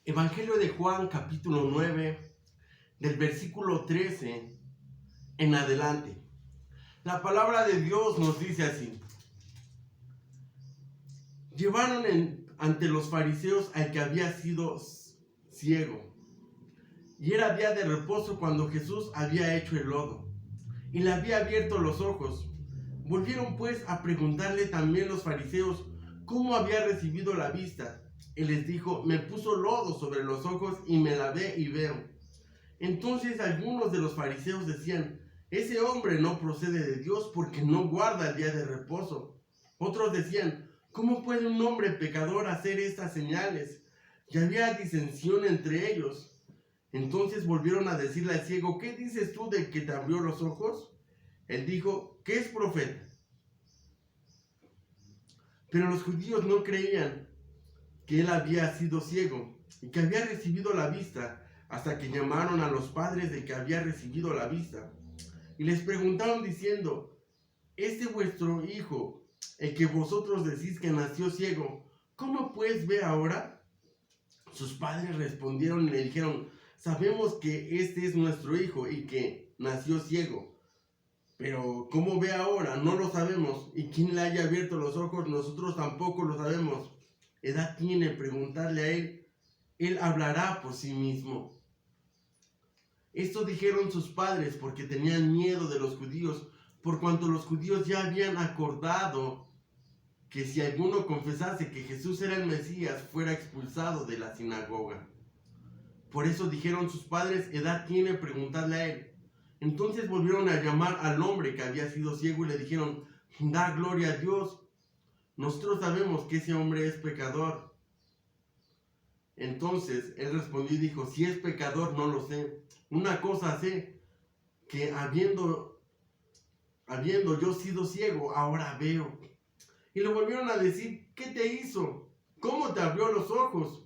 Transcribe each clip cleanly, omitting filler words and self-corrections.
Evangelio de Juan, capítulo 9, del versículo 13 en adelante. La palabra de Dios nos dice así: llevaron ante los fariseos al que había sido ciego, y era día de reposo cuando Jesús había hecho el lodo, y le había abierto los ojos. Volvieron pues a preguntarle también los fariseos cómo había recibido la vista. Él les dijo: me puso lodo sobre los ojos y me lavé y veo. Entonces algunos de los fariseos decían: ese hombre no procede de Dios porque no guarda el día de reposo. Otros decían: ¿cómo puede un hombre pecador hacer estas señales? Y había disensión entre ellos. Entonces volvieron a decirle al ciego: ¿qué dices tú de que te abrió los ojos? Él dijo que es profeta. Pero los judíos no creían que él había sido ciego y que había recibido la vista, hasta que llamaron a los padres de que había recibido la vista. Y les preguntaron diciendo: ¿este vuestro hijo, el que vosotros decís que nació ciego, cómo pues ve ahora? Sus padres respondieron y le dijeron: sabemos que este es nuestro hijo y que nació ciego. Pero ¿cómo ve ahora? No lo sabemos. Y quién le haya abierto los ojos, nosotros tampoco lo sabemos. Edad tiene preguntarle a él. Él hablará por sí mismo. Esto dijeron sus padres porque tenían miedo de los judíos, por cuanto los judíos ya habían acordado que si alguno confesase que Jesús era el Mesías, fuera expulsado de la sinagoga. Por eso dijeron sus padres: edad tiene preguntarle a él. Entonces volvieron a llamar al hombre que había sido ciego y le dijeron: da gloria a Dios. Nosotros sabemos que ese hombre es pecador. Entonces él respondió y dijo: si es pecador, no lo sé. Una cosa sé, que habiendo yo sido ciego, ahora veo. Y le volvieron a decir: ¿qué te hizo? ¿Cómo te abrió los ojos?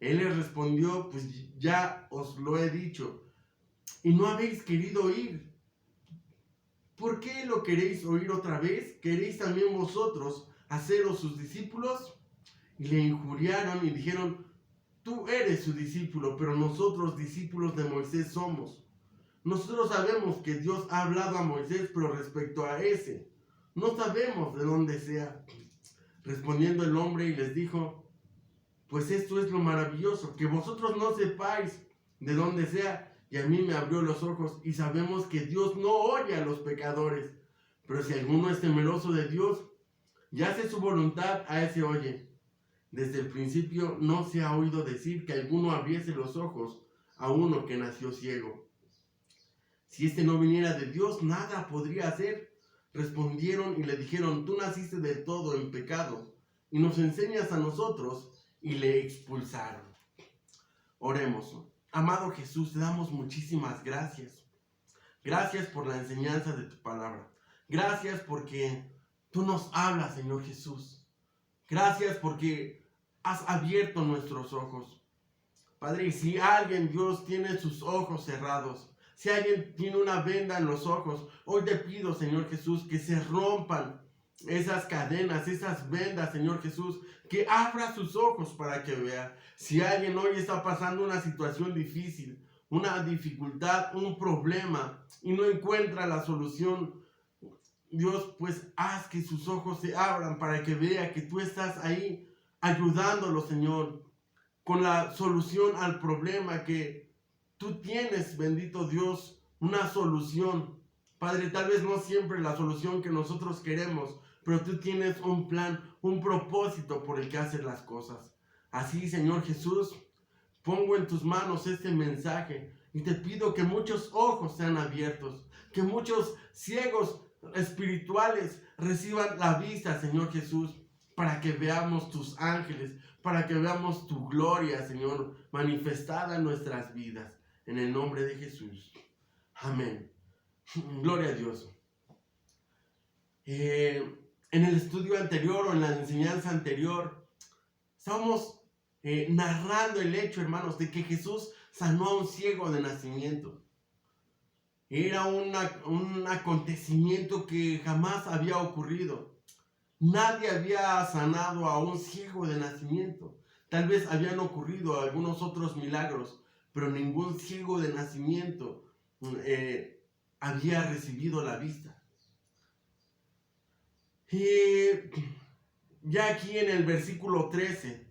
Él les respondió: pues ya os lo he dicho, y no habéis querido oír. ¿Por qué lo queréis oír otra vez? ¿Queréis también vosotros haceros sus discípulos? Y le injuriaron y dijeron: tú eres su discípulo, pero nosotros discípulos de Moisés somos. Nosotros sabemos que Dios ha hablado a Moisés, pero respecto a ese, no sabemos de dónde sea. Respondiendo el hombre y les dijo: pues esto es lo maravilloso, que vosotros no sepáis de dónde sea, y a mí me abrió los ojos, y sabemos que Dios no oye a los pecadores, pero si alguno es temeroso de Dios y hace su voluntad, a ese oye. Desde el principio no se ha oído decir que alguno abriese los ojos a uno que nació ciego. Si este no viniera de Dios, nada podría hacer. Respondieron y le dijeron: tú naciste del todo en pecado, y nos enseñas a nosotros. Y le expulsaron. Oremos. Amado Jesús, te damos muchísimas gracias. Gracias por la enseñanza de tu palabra. Gracias porque tú nos hablas, Señor Jesús. Gracias porque has abierto nuestros ojos. Padre, y si alguien, Dios, tiene sus ojos cerrados, si alguien tiene una venda en los ojos, hoy te pido, Señor Jesús, que se rompan esas cadenas, esas vendas, Señor Jesús, que abra sus ojos para que vea. Si alguien hoy está pasando una situación difícil, una dificultad, un problema, y no encuentra la solución, Dios, pues haz que sus ojos se abran para que vea que tú estás ahí ayudándolo, Señor, con la solución al problema que tú tienes, bendito Dios, una solución. Padre, tal vez no siempre la solución que nosotros queremos, pero tú tienes un plan, un propósito por el que hacer las cosas. Así, Señor Jesús, pongo en tus manos este mensaje y te pido que muchos ojos sean abiertos, que muchos ciegos espirituales reciban la vista, Señor Jesús, para que veamos tus ángeles, para que veamos tu gloria, Señor, manifestada en nuestras vidas. En el nombre de Jesús. Amén. Gloria a Dios. En el estudio anterior o en la enseñanza anterior, estamos narrando el hecho, hermanos, de que Jesús sanó a un ciego de nacimiento. Era un acontecimiento que jamás había ocurrido. Nadie había sanado a un ciego de nacimiento. Tal vez habían ocurrido algunos otros milagros, pero ningún ciego de nacimiento había recibido la vista. Y ya aquí en el versículo 13,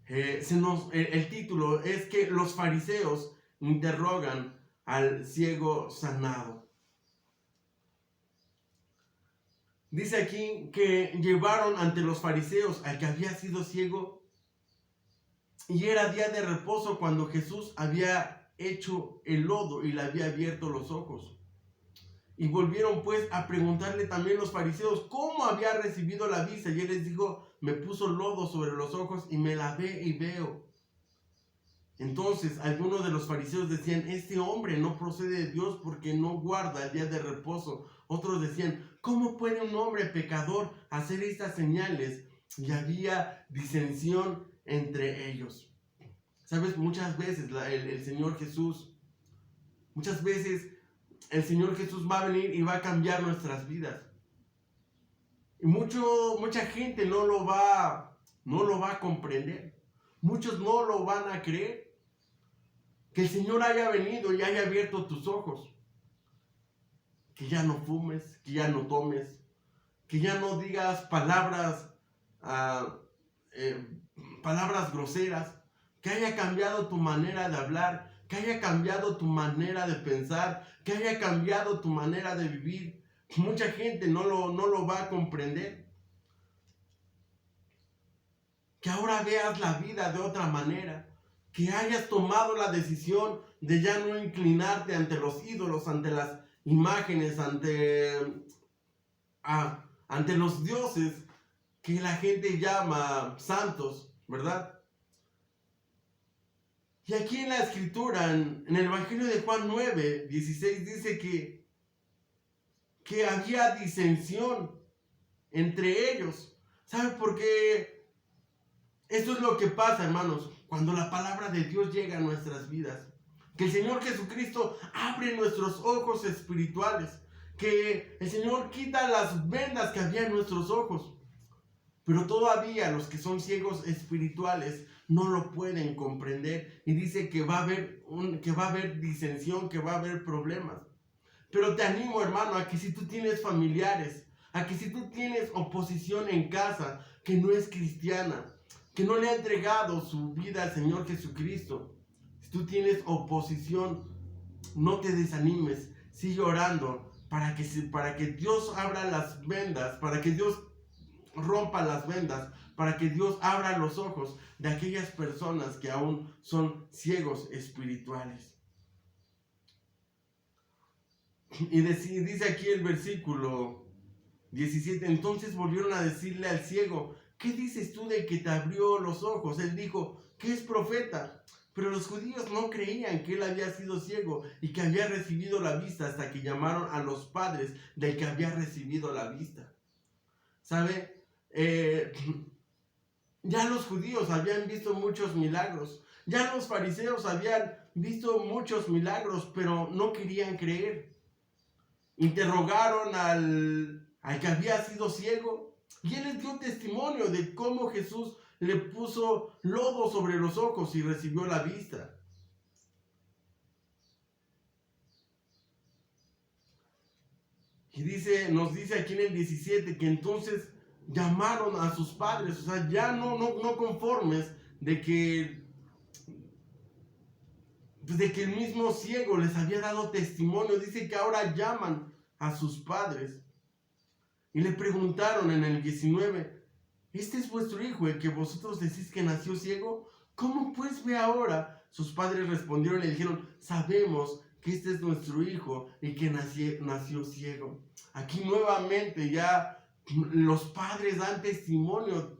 el título es que los fariseos interrogan al ciego sanado. Dice aquí que llevaron ante los fariseos al que había sido ciego, y era día de reposo cuando Jesús había hecho el lodo y le había abierto los ojos. Y volvieron pues a preguntarle también los fariseos cómo había recibido la vista. Y él les dijo: me puso lodo sobre los ojos y me lavé y veo. Entonces algunos de los fariseos decían: este hombre no procede de Dios porque no guarda el día de reposo. Otros decían: ¿cómo puede un hombre pecador hacer estas señales? Y había disensión entre ellos. Sabes, muchas veces el Señor Jesús va a venir y va a cambiar nuestras vidas. Y mucha gente no lo va a comprender. Muchos no lo van a creer. Que el Señor haya venido y haya abierto tus ojos. Que ya no fumes, que ya no tomes, que ya no digas palabras groseras, que haya cambiado tu manera de hablar, que haya cambiado tu manera de pensar, que haya cambiado tu manera de vivir. Mucha gente no lo va a comprender. Que ahora veas la vida de otra manera, que hayas tomado la decisión de ya no inclinarte ante los ídolos, ante las imágenes, ante los dioses que la gente llama santos, ¿verdad? Y aquí en la escritura, en el Evangelio de Juan 9, 16, dice que había disensión entre ellos. ¿Sabe por qué? Esto es lo que pasa, hermanos, cuando la palabra de Dios llega a nuestras vidas. Que el Señor Jesucristo abre nuestros ojos espirituales. Que el Señor quita las vendas que había en nuestros ojos. Pero todavía los que son ciegos espirituales no lo pueden comprender. Y dice que va a haber disensión, que va a haber problemas. Pero te animo, hermano, a que si tú tienes familiares, a que si tú tienes oposición en casa que no es cristiana, que no le ha entregado su vida al Señor Jesucristo, si tú tienes oposición, no te desanimes, sigue orando para que Dios abra las vendas, para que Dios rompa las vendas, para que Dios abra los ojos de aquellas personas que aún son ciegos espirituales. Y dice aquí el versículo 17, entonces volvieron a decirle al ciego: ¿qué dices tú de que te abrió los ojos? Él dijo que es profeta. Pero los judíos no creían que él había sido ciego y que había recibido la vista hasta que llamaron a los padres del que había recibido la vista. ¿Sabe? Ya los judíos habían visto muchos milagros. Ya los fariseos habían visto muchos milagros, pero no querían creer. Interrogaron al que había sido ciego y él les dio testimonio de cómo Jesús le puso lodo sobre los ojos y recibió la vista. Y nos dice aquí en el 17 que entonces llamaron a sus padres, o sea, ya no conformes de que el mismo ciego les había dado testimonio. Dice que ahora llaman a sus padres y le preguntaron en el 19: ¿este es vuestro hijo, el que vosotros decís que nació ciego? ¿Cómo pues ve ahora? Sus padres respondieron y le dijeron: sabemos que este es nuestro hijo y que nació ciego. Aquí nuevamente ya los padres dan testimonio.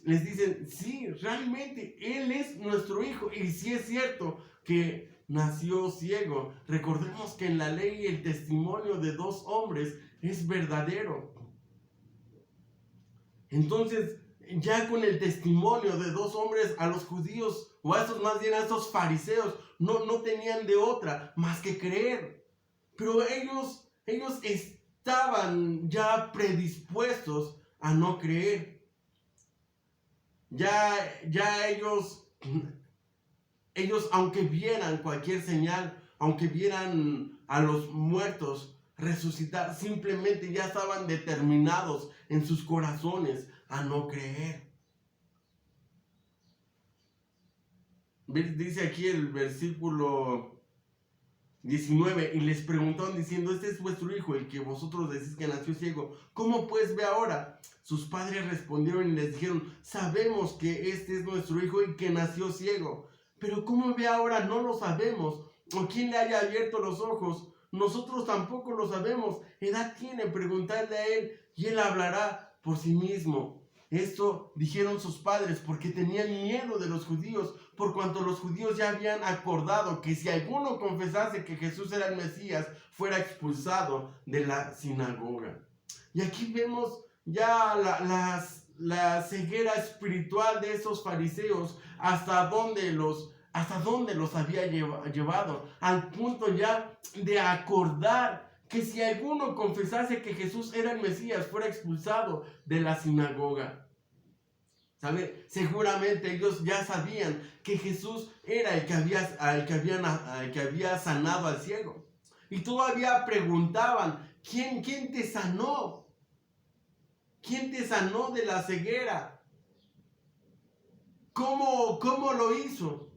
Les dicen: sí, realmente él es nuestro hijo. Y sí es cierto que nació ciego. Recordemos que en la ley el testimonio de dos hombres es verdadero. Entonces, ya con el testimonio de dos hombres, a los judíos, o a esos fariseos, no tenían de otra más que creer. Pero ellos estaban ya predispuestos a no creer. ya ellos aunque vieran cualquier señal, aunque vieran a los muertos resucitar, simplemente ya estaban determinados en sus corazones a no creer. Dice aquí el versículo 19, y les preguntaron diciendo: este es vuestro hijo, el que vosotros decís que nació ciego, ¿cómo pues ve ahora? Sus padres respondieron y les dijeron: sabemos que este es nuestro hijo y que nació ciego, pero ¿cómo ve ahora? No lo sabemos, o quién le haya abierto los ojos, nosotros tampoco lo sabemos. Edad tiene, preguntadle a él, y él hablará por sí mismo. Esto dijeron sus padres porque tenían miedo de los judíos, por cuanto los judíos ya habían acordado que si alguno confesase que Jesús era el Mesías, fuera expulsado de la sinagoga. Y aquí vemos ya la ceguera espiritual de esos fariseos, hasta dónde los había llevado, al punto ya de acordar que si alguno confesase que Jesús era el Mesías, fuera expulsado de la sinagoga. ¿Sabe? Seguramente ellos ya sabían que Jesús era el que había sanado al ciego. Y todavía preguntaban: ¿quién te sanó? ¿Quién te sanó de la ceguera? ¿Cómo lo hizo?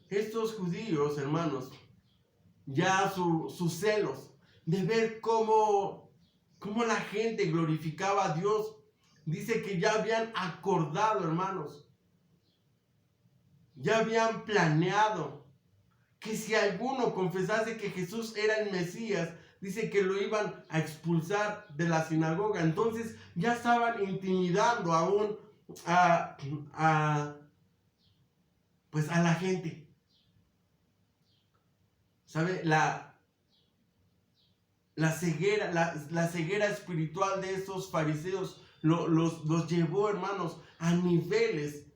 Estos judíos, hermanos, ya sus celos de ver cómo la gente glorificaba a Dios, dice que ya habían acordado, hermanos, ya habían planeado que si alguno confesase que Jesús era el Mesías, dice que lo iban a expulsar de la sinagoga. Entonces ya estaban intimidando aún pues a la gente. ¿Sabe? La ceguera espiritual de estos fariseos los llevó, hermanos, a niveles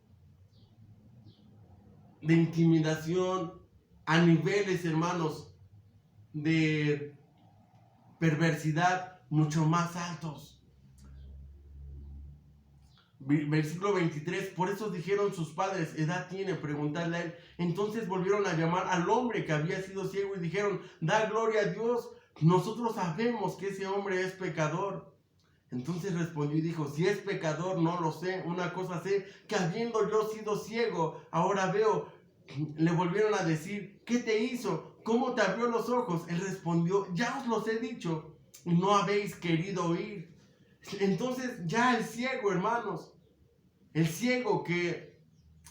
de intimidación, a niveles, hermanos, de perversidad mucho más altos. Versículo 23, por eso dijeron sus padres: edad tiene, preguntarle a él. Entonces volvieron a llamar al hombre que había sido ciego y dijeron: da gloria a Dios, nosotros sabemos que ese hombre es pecador. Entonces respondió y dijo: si es pecador, no lo sé, una cosa sé, que habiendo yo sido ciego, ahora veo. Le volvieron a decir: ¿qué te hizo? ¿Cómo te abrió los ojos? Él respondió: ya os los he dicho, y no habéis querido oír. Entonces ya el ciego, hermanos, el ciego que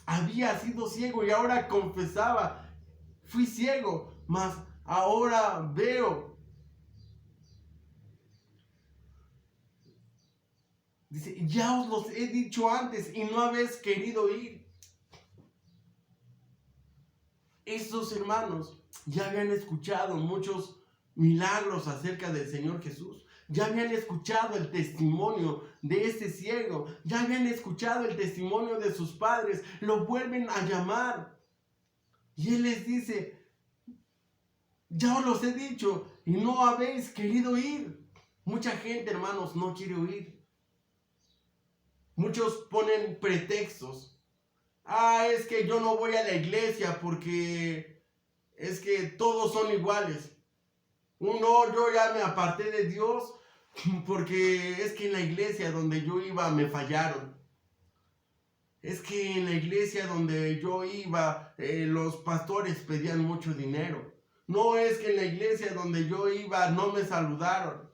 había sido ciego y ahora confesaba: fui ciego, mas ahora veo. Dice: ya os los he dicho antes y no habéis querido oír. Estos hermanos ya habían escuchado muchos milagros acerca del Señor Jesús. Ya habían escuchado el testimonio de este ciego. Ya habían escuchado el testimonio de sus padres. Lo vuelven a llamar. Y Él les dice: ya os los he dicho y no habéis querido oír. Mucha gente, hermanos, no quiere oír. Muchos ponen pretextos. Es que yo no voy a la iglesia porque es que todos son iguales. Yo ya me aparté de Dios porque es que en la iglesia donde yo iba me fallaron. Es que en la iglesia donde yo iba los pastores pedían mucho dinero. No, es que en la iglesia donde yo iba no me saludaron.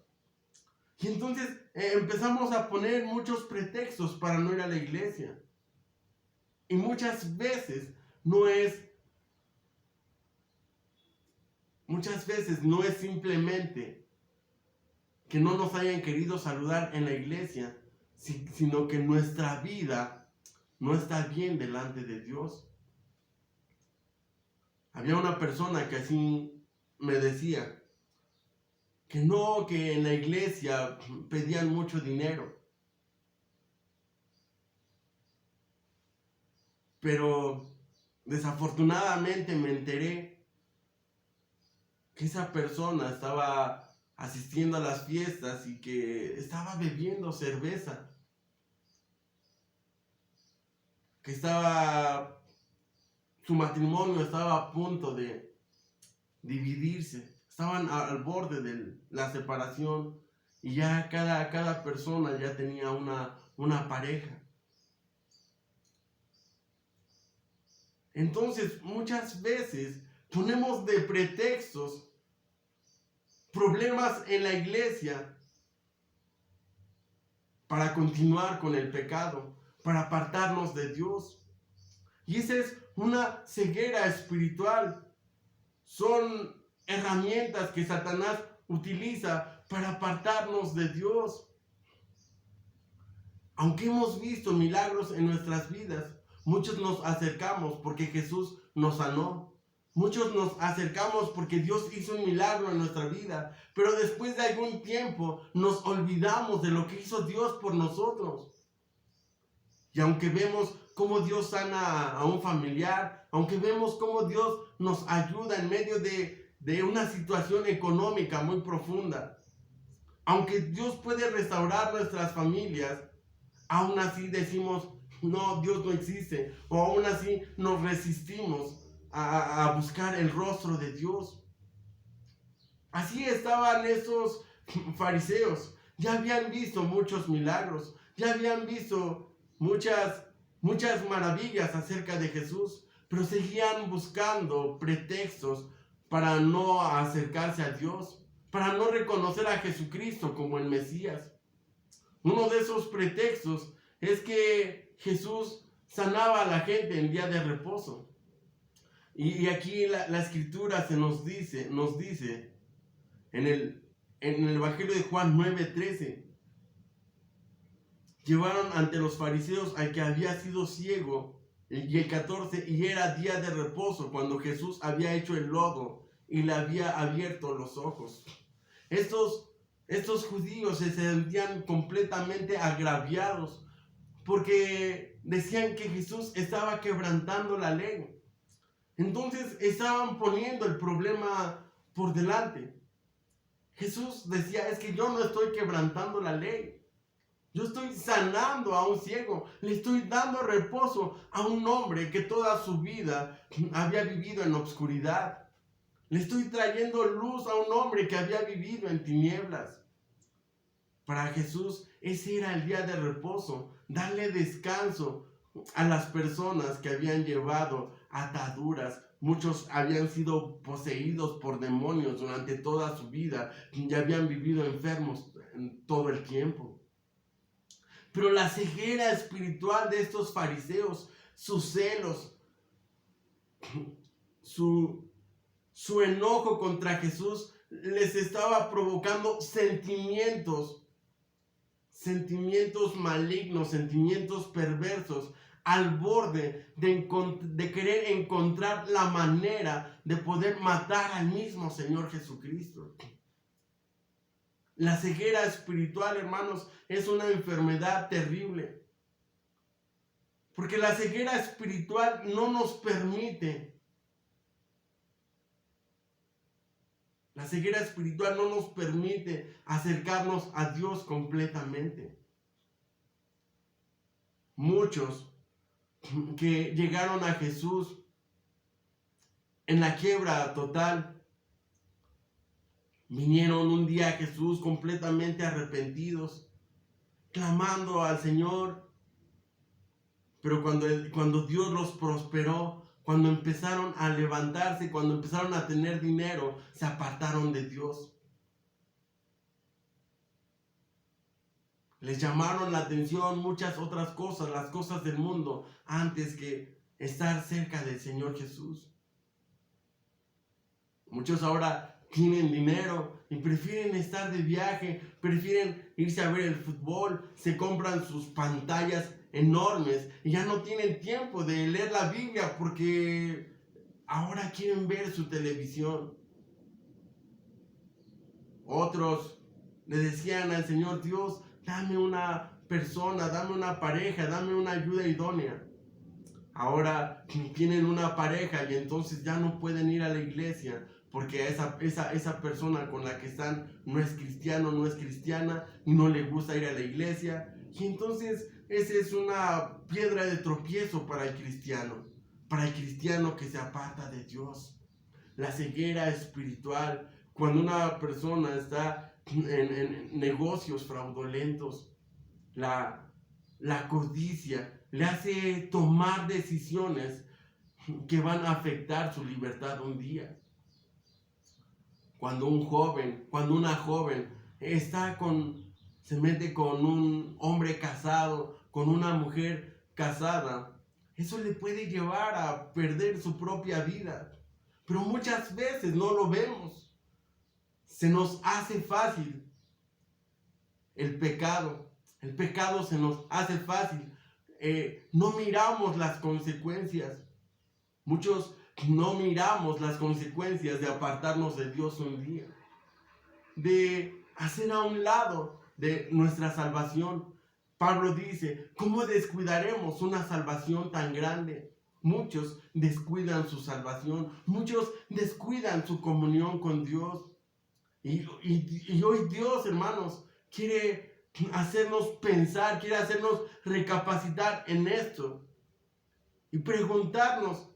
Y entonces empezamos a poner muchos pretextos para no ir a la iglesia. Y muchas veces no es simplemente que no nos hayan querido saludar en la iglesia, sino que nuestra vida no está bien delante de Dios. Había una persona que así me decía que en la iglesia pedían mucho dinero. Pero desafortunadamente me enteré que esa persona estaba asistiendo a las fiestas y que estaba bebiendo cerveza. que su matrimonio estaba a punto de dividirse. Estaban al borde de la separación y ya cada persona ya tenía una pareja. Entonces, muchas veces ponemos de pretextos problemas en la iglesia para continuar con el pecado, para apartarnos de Dios. Y esa es una ceguera espiritual. Son herramientas que Satanás utiliza para apartarnos de Dios. Aunque hemos visto milagros en nuestras vidas, muchos nos acercamos porque Jesús nos sanó. Muchos nos acercamos porque Dios hizo un milagro en nuestra vida. Pero después de algún tiempo nos olvidamos de lo que hizo Dios por nosotros. Y aunque vemos cómo Dios sana a un familiar, aunque vemos cómo Dios nos ayuda en medio de una situación económica muy profunda, aunque Dios puede restaurar nuestras familias, aún así decimos, no, Dios no existe, o aún así nos resistimos a buscar el rostro de Dios. Así estaban esos fariseos. Ya habían visto muchos milagros, ya habían visto muchas maravillas acerca de Jesús, pero seguían buscando pretextos para no acercarse a Dios, para no reconocer a Jesucristo como el Mesías. Uno de esos pretextos es que Jesús sanaba a la gente en día de reposo. Y aquí la escritura nos dice en el Evangelio de Juan 9:13, llevaron ante los fariseos al que había sido ciego, y el 14, y era día de reposo cuando Jesús había hecho el lodo y le había abierto los ojos. Estos judíos se sentían completamente agraviados porque decían que Jesús estaba quebrantando la ley. Entonces estaban poniendo el problema por delante. Jesús decía, es que yo no estoy quebrantando la ley. Yo estoy sanando a un ciego. Le estoy dando reposo a un hombre que toda su vida había vivido en obscuridad. Le estoy trayendo luz a un hombre que había vivido en tinieblas. Para Jesús ese era el día de reposo, darle descanso a las personas que habían llevado ataduras. Muchos habían sido poseídos por demonios durante toda su vida y habían vivido enfermos todo el tiempo. Pero la ceguera espiritual de estos fariseos, sus celos, su enojo contra Jesús les estaba provocando sentimientos malignos, sentimientos perversos, al borde de querer encontrar la manera de poder matar al mismo Señor Jesucristo. La ceguera espiritual, hermanos, es una enfermedad terrible. Porque la ceguera espiritual no nos permite. La ceguera espiritual no nos permite acercarnos a Dios completamente. Muchos que llegaron a Jesús en la quiebra total, vinieron un día a Jesús completamente arrepentidos, clamando al Señor. Pero cuando Dios los prosperó, cuando empezaron a levantarse, cuando empezaron a tener dinero, se apartaron de Dios. Les llamaron la atención muchas otras cosas, las cosas del mundo, antes que estar cerca del Señor Jesús. Muchos ahora tienen dinero y prefieren estar de viaje, prefieren irse a ver el fútbol, se compran sus pantallas enormes y ya no tienen tiempo de leer la Biblia porque ahora quieren ver su televisión. Otros le decían al Señor, Dios, dame una persona, dame una pareja, dame una ayuda idónea. Ahora tienen una pareja y entonces ya no pueden ir a la iglesia porque esa persona con la que están no es cristiano, no es cristiana y no le gusta ir a la iglesia. Y entonces esa es una piedra de tropiezo para el cristiano que se aparta de Dios. La ceguera espiritual, cuando una persona está en negocios fraudulentos, la codicia le hace tomar decisiones que van a afectar su libertad un día. Cuando una joven se mete con un hombre casado, con una mujer casada, eso le puede llevar a perder su propia vida. Pero muchas veces no lo vemos. Se nos hace fácil el pecado. El pecado se nos hace fácil. No miramos las consecuencias. Muchos no miramos las consecuencias de apartarnos de Dios un día. De hacer a un lado de nuestra salvación. Pablo dice, ¿cómo descuidaremos una salvación tan grande? Muchos descuidan su salvación, muchos descuidan su comunión con Dios. Y hoy Dios, hermanos, quiere hacernos pensar, quiere hacernos recapacitar en esto. Y preguntarnos,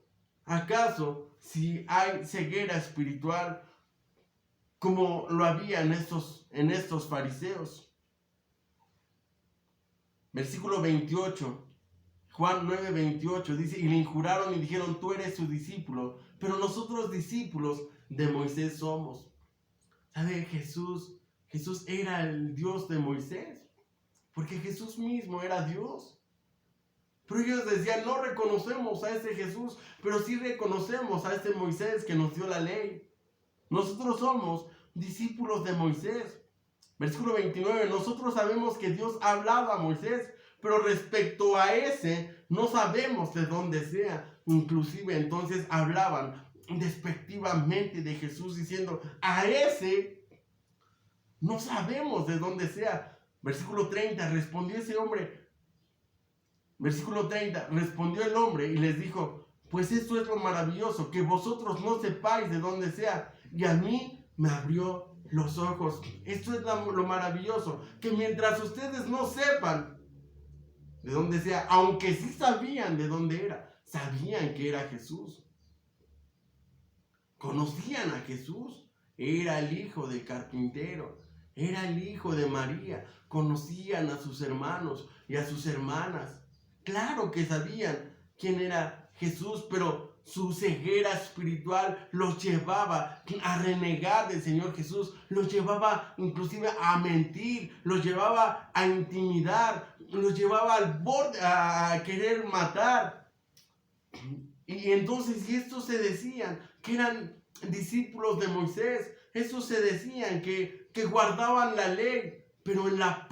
¿acaso si hay ceguera espiritual como lo había en estos fariseos? Versículo 28. Juan 9:28 dice, y le injuraron y dijeron, tú eres su discípulo, pero nosotros discípulos de Moisés somos. ¿Sabe? Jesús era el Dios de Moisés, porque Jesús mismo era Dios. Pero ellos decían, no reconocemos a ese Jesús, pero sí reconocemos a ese Moisés que nos dio la ley. Nosotros somos discípulos de Moisés. Versículo 29, nosotros sabemos que Dios ha hablado a Moisés, pero respecto a ese, no sabemos de dónde sea. Inclusive entonces hablaban despectivamente de Jesús, diciendo, a ese no sabemos de dónde sea. Versículo 30, respondió el hombre y les dijo, pues esto es lo maravilloso, que vosotros no sepáis de dónde sea, y a mí me abrió los ojos. Esto es lo maravilloso, que mientras ustedes no sepan de dónde sea, aunque sí sabían de dónde era, sabían que era Jesús. Conocían a Jesús. Era el hijo del carpintero, era el hijo de María. Conocían a sus hermanos y a sus hermanas. Claro que sabían quién era Jesús, pero su ceguera espiritual los llevaba a renegar del Señor Jesús, los llevaba inclusive a mentir, los llevaba a intimidar, los llevaba al borde a querer matar. Y entonces, y estos se decían que eran discípulos de Moisés, estos se decían que guardaban la ley, pero en la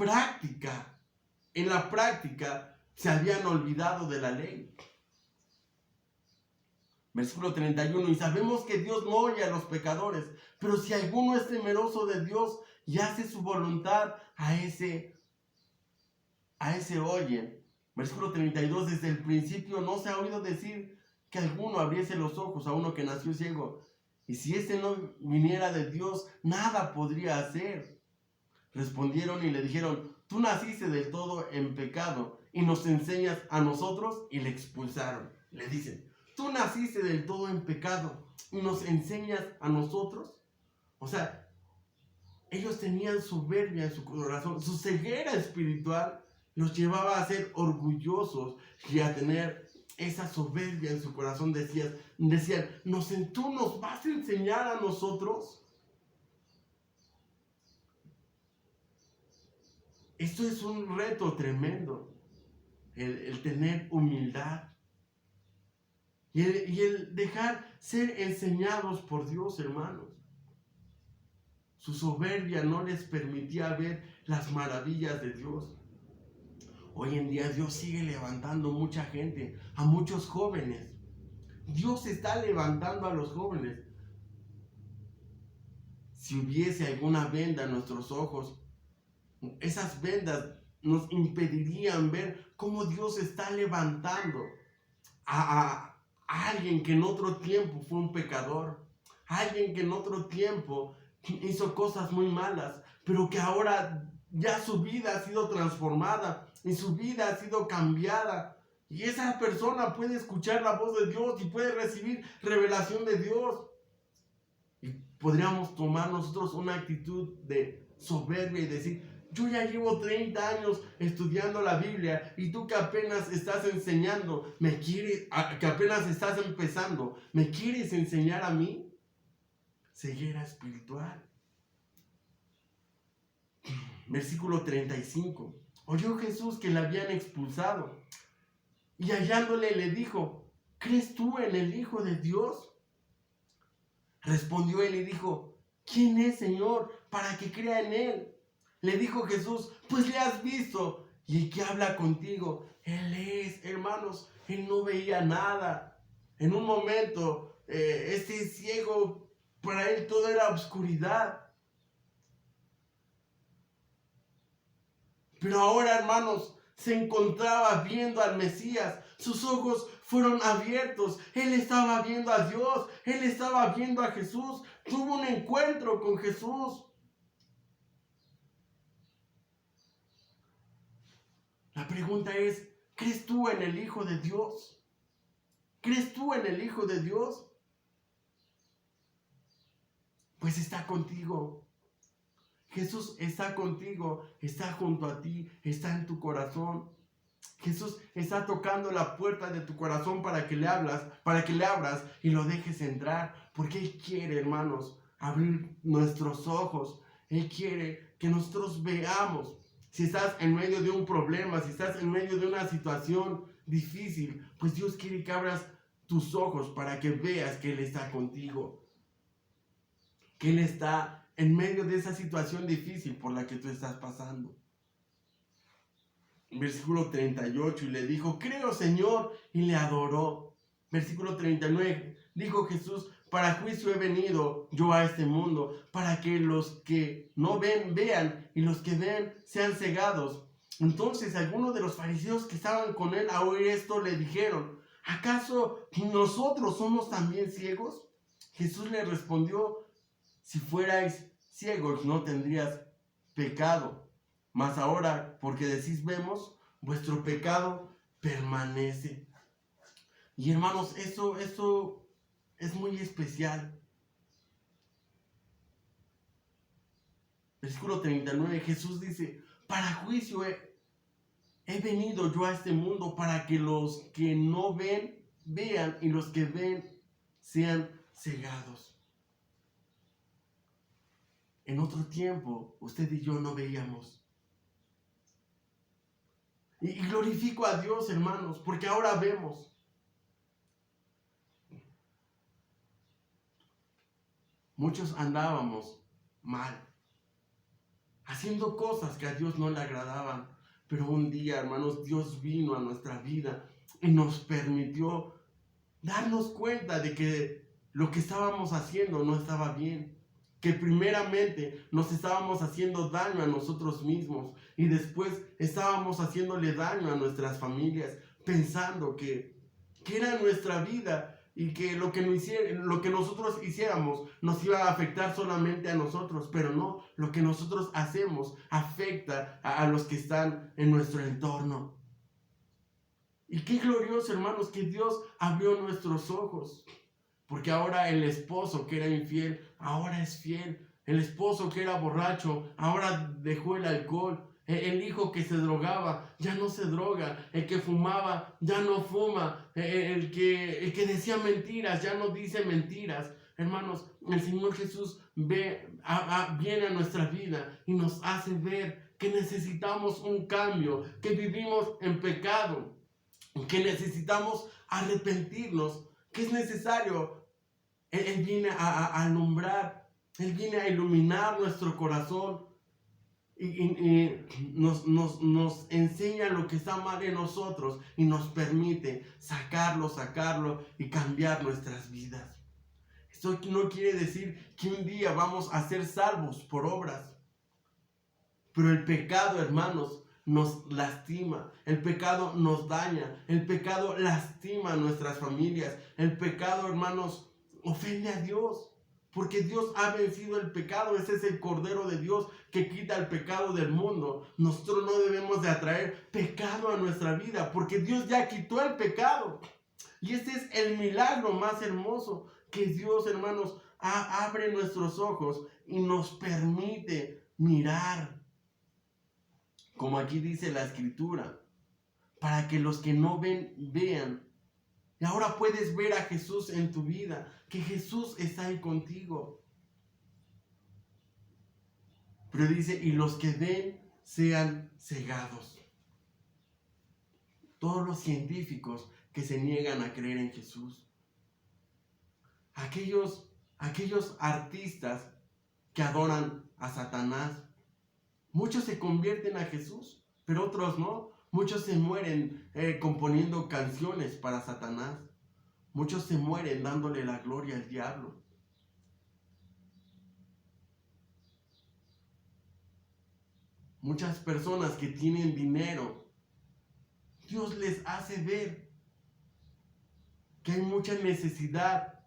práctica se habían olvidado de la ley. Versículo 31, y sabemos que Dios no oye a los pecadores, pero si alguno es temeroso de Dios y hace su voluntad, a ese oye. Versículo 32, desde el principio no se ha oído decir que alguno abriese los ojos a uno que nació ciego, y si este no viniera de Dios, nada podría hacer. Respondieron y le dijeron, tú naciste del todo en pecado y nos enseñas a nosotros, y le expulsaron. Le dicen, tú naciste del todo en pecado y nos enseñas a nosotros. O sea, ellos tenían soberbia en su corazón. Su ceguera espiritual los llevaba a ser orgullosos y a tener esa soberbia en su corazón. Decían, ¿tú nos vas a enseñar a nosotros? Esto es un reto tremendo, el tener humildad y el dejar ser enseñados por Dios, hermanos. Su soberbia no les permitía ver las maravillas de Dios. Hoy en día Dios sigue levantando mucha gente, a muchos jóvenes. Dios está levantando a los jóvenes. Si hubiese alguna venda en nuestros ojos, esas vendas nos impedirían ver cómo Dios está levantando a alguien que en otro tiempo fue un pecador, alguien que en otro tiempo hizo cosas muy malas, pero que ahora ya su vida ha sido transformada y su vida ha sido cambiada. Y esa persona puede escuchar la voz de Dios y puede recibir revelación de Dios. Y podríamos tomar nosotros una actitud de soberbia y decir, yo ya llevo 30 años estudiando la Biblia y tú que apenas estás enseñando, que apenas estás empezando, ¿me quieres enseñar a mí? Ceguera espiritual. Versículo 35. Oyó Jesús que le habían expulsado y hallándole le dijo, ¿crees tú en el Hijo de Dios? Respondió él y dijo, ¿quién es, Señor, para que crea en él? Le dijo Jesús, pues le has visto, y el que habla contigo, él es. Hermanos, él no veía nada. En un momento, este ciego, para él todo era oscuridad. Pero ahora, hermanos, se encontraba viendo al Mesías. Sus ojos fueron abiertos. Él estaba viendo a Dios. Él estaba viendo a Jesús. Tuvo un encuentro con Jesús. La pregunta es, ¿crees tú en el Hijo de Dios? ¿Crees tú en el Hijo de Dios? Pues está contigo. Jesús está contigo, está junto a ti, está en tu corazón. Jesús está tocando la puerta de tu corazón para que le abras y lo dejes entrar, porque Él quiere, hermanos, abrir nuestros ojos. Él quiere que nosotros veamos. Si estás en medio de un problema, si estás en medio de una situación difícil, pues Dios quiere que abras tus ojos para que veas que Él está contigo, que Él está en medio de esa situación difícil por la que tú estás pasando. Versículo 38, y le dijo, creo, Señor, y le adoró. Versículo 39, dijo Jesús, para juicio he venido yo a este mundo, para que los que no ven, vean, y los que ven, sean cegados. Entonces algunos de los fariseos que estaban con él a oír esto le dijeron, ¿acaso nosotros somos también ciegos? Jesús le respondió, si fuerais ciegos no tendrías pecado. Mas ahora, porque decís vemos, vuestro pecado permanece. Y hermanos, eso es muy especial. Versículo 39, Jesús dice, para juicio he venido yo a este mundo para que los que no ven, vean, y los que ven sean cegados. En otro tiempo, usted y yo no veíamos. Y glorifico a Dios, hermanos, porque ahora vemos. Muchos andábamos mal, haciendo cosas que a Dios no le agradaban. Pero un día, hermanos, Dios vino a nuestra vida y nos permitió darnos cuenta de que lo que estábamos haciendo no estaba bien. Que primeramente nos estábamos haciendo daño a nosotros mismos y después estábamos haciéndole daño a nuestras familias, pensando que era nuestra vida y que lo que nosotros hiciéramos nos iba a afectar solamente a nosotros, pero no, lo que nosotros hacemos afecta a los que están en nuestro entorno. Y qué glorioso, hermanos, que Dios abrió nuestros ojos. Porque ahora el esposo que era infiel, ahora es fiel. El esposo que era borracho, ahora dejó el alcohol. El hijo que se drogaba, ya no se droga. El que fumaba, ya no fuma. El que decía mentiras, ya no dice mentiras. Hermanos, el Señor Jesús viene a nuestra vida y nos hace ver que necesitamos un cambio, que vivimos en pecado, que necesitamos arrepentirnos, que es necesario. Él viene a alumbrar, Él viene a iluminar nuestro corazón y nos enseña lo que está mal en nosotros y nos permite sacarlo y cambiar nuestras vidas. Esto no quiere decir que un día vamos a ser salvos por obras, pero el pecado, hermanos, nos lastima, el pecado nos daña, el pecado lastima a nuestras familias, el pecado, hermanos, ofende a Dios. porque Dios ha vencido el pecado. Ese es el Cordero de Dios que quita el pecado del mundo. Nosotros no debemos de atraer pecado a nuestra vida, porque Dios ya quitó el pecado. Y este es el milagro más hermoso, que Dios, hermanos, abre nuestros ojos y nos permite mirar, como aquí dice la Escritura, para que los que no ven, vean. Y ahora puedes ver a Jesús en tu vida, que Jesús está ahí contigo. Pero dice, y los que ven sean cegados. Todos los científicos que se niegan a creer en Jesús. Aquellos artistas que adoran a Satanás. Muchos se convierten a Jesús, pero otros no. Muchos se mueren componiendo canciones para Satanás. Muchos se mueren dándole la gloria al diablo. Muchas personas que tienen dinero, Dios les hace ver que hay mucha necesidad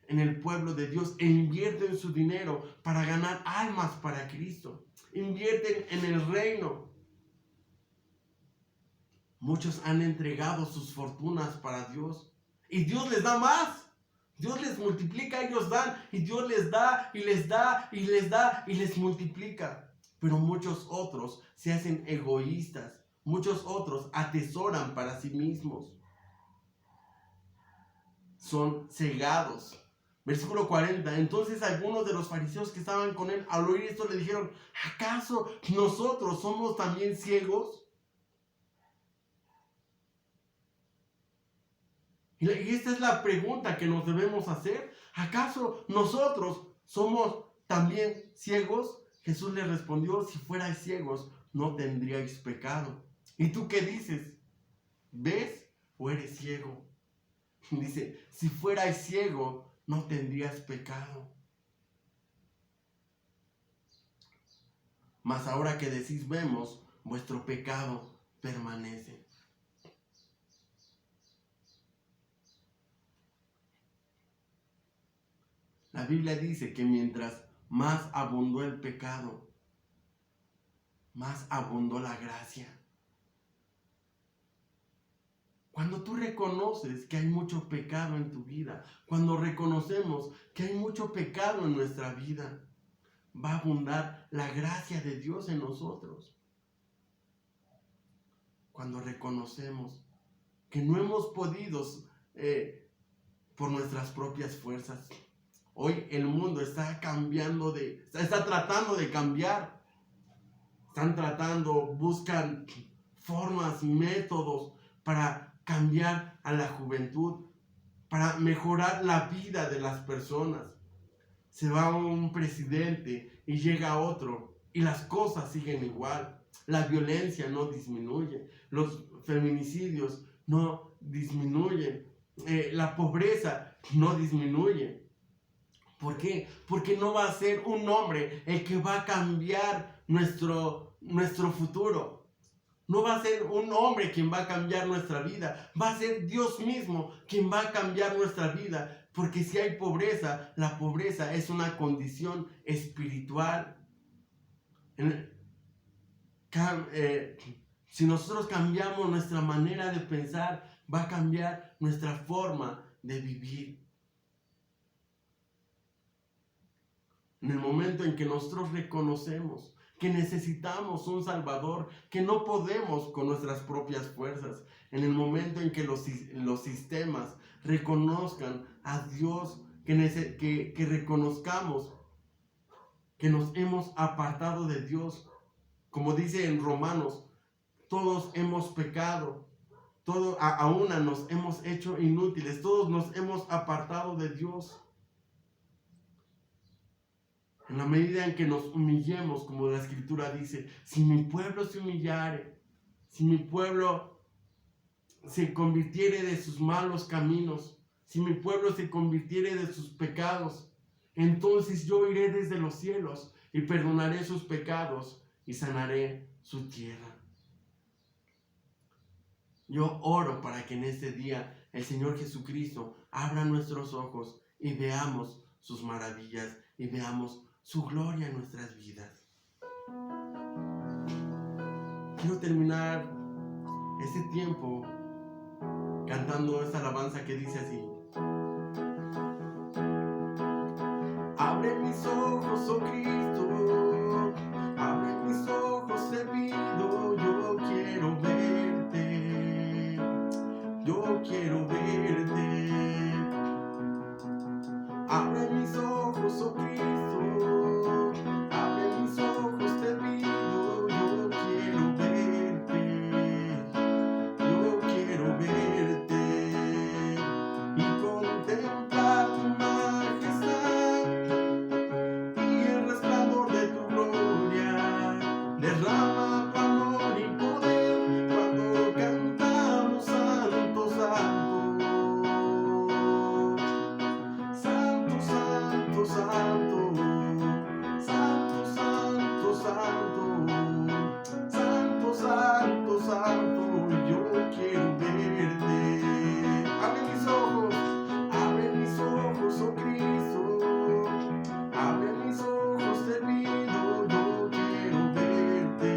en el pueblo de Dios e invierten su dinero para ganar almas para Cristo. Invierten en el reino. Muchos han entregado sus fortunas para Dios y Dios les da más. Dios les multiplica, ellos dan y Dios les da y les da y les da y les multiplica. Pero muchos otros se hacen egoístas. Muchos otros atesoran para sí mismos. Son cegados. Versículo 40. Entonces algunos de los fariseos que estaban con él, al oír esto, le dijeron: ¿acaso nosotros somos también ciegos? Y esta es la pregunta que nos debemos hacer. ¿Acaso nosotros somos también ciegos? Jesús le respondió: si fuerais ciegos, no tendríais pecado. ¿Y tú qué dices? ¿Ves o eres ciego? Dice: si fuerais ciego, no tendrías pecado. Mas ahora que decís vemos, vuestro pecado permanece. La Biblia dice que mientras más abundó el pecado, más abundó la gracia. Cuando tú reconoces que hay mucho pecado en tu vida, cuando reconocemos que hay mucho pecado en nuestra vida, va a abundar la gracia de Dios en nosotros. Cuando reconocemos que no hemos podido por nuestras propias fuerzas. Hoy el mundo está tratando de cambiar. Buscan formas, métodos para cambiar a la juventud, para mejorar la vida de las personas. Se va un presidente y llega otro y las cosas siguen igual. La violencia no disminuye, los feminicidios no disminuyen, la pobreza no disminuye. ¿Por qué? Porque no va a ser un hombre el que va a cambiar nuestro futuro. No va a ser un hombre quien va a cambiar nuestra vida. Va a ser Dios mismo quien va a cambiar nuestra vida. Porque si hay pobreza, la pobreza es una condición espiritual. Si nosotros cambiamos nuestra manera de pensar, va a cambiar nuestra forma de vivir. En el momento en que nosotros reconocemos que necesitamos un Salvador, que no podemos con nuestras propias fuerzas, en el momento en que los sistemas reconozcan a Dios, que reconozcamos que nos hemos apartado de Dios, como dice en Romanos, todos hemos pecado, a una nos hemos hecho inútiles, todos nos hemos apartado de Dios. En la medida en que nos humillemos, como la Escritura dice, si mi pueblo se humillare, si mi pueblo se convirtiere de sus malos caminos, si mi pueblo se convirtiere de sus pecados, entonces yo iré desde los cielos y perdonaré sus pecados y sanaré su tierra. Yo oro para que en este día el Señor Jesucristo abra nuestros ojos y veamos sus maravillas y veamos su gloria en nuestras vidas. Quiero terminar este tiempo cantando esta alabanza que dice así: abre mis ojos, oh Cristo, abre mis ojos, te pido, yo quiero verte, yo quiero verte. Abre mis ojos, oh Cristo, abre mis ojos, te pido, yo quiero verte, yo quiero verte y contemplar tu majestad y el resplandor de tu gloria. Derrama tu amor y poder cuando cantamos santo, santo, santo, santo, santo, santo, santo, santo, santo, santo, santo, yo quiero verte. Abre mis ojos, oh Cristo, abre mis ojos, te pido, yo quiero verte,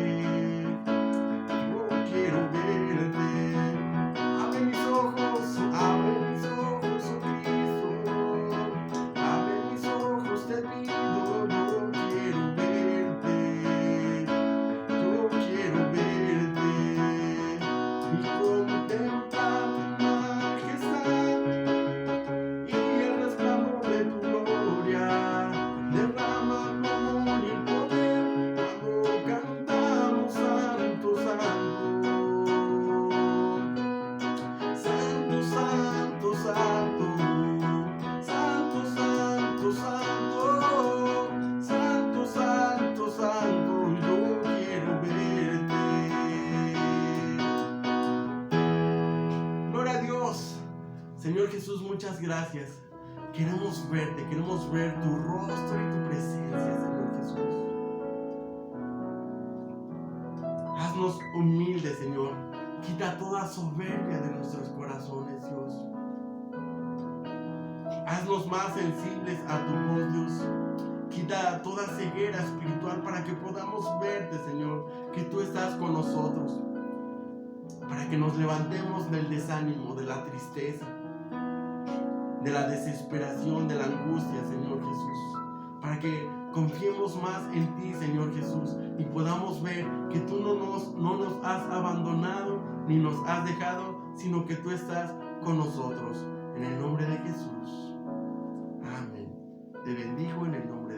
yo quiero verte. Abre mis ojos, oh Cristo, abre mis ojos, te pido, yo quiero verte, yo quiero verte y contemplar tu majestad y el resplandor de tu gloria. Derrama tu amor y poder cuando cantamos santo, santo, santo, santo, santo, santo, santo, santo, santo, santo, santo, yo quiero verte. Gloria a Dios. Señor Jesús, muchas gracias. Queremos verte, queremos ver tu rostro y tu presencia, Señor Jesús. Haznos humildes, Señor. Quita toda soberbia de nuestros corazones, Dios. Haznos más sensibles a tu voz, Dios. Quita toda ceguera espiritual para que podamos verte, Señor, que tú estás con nosotros. Para que nos levantemos del desánimo, de la tristeza, de la desesperación, de la angustia, Señor Jesús. Para que confiemos más en ti, Señor Jesús, y podamos ver que tú no nos has abandonado ni nos has dejado, sino que tú estás con nosotros. En el nombre de Jesús. Amén. Te bendigo en el nombre de Jesús.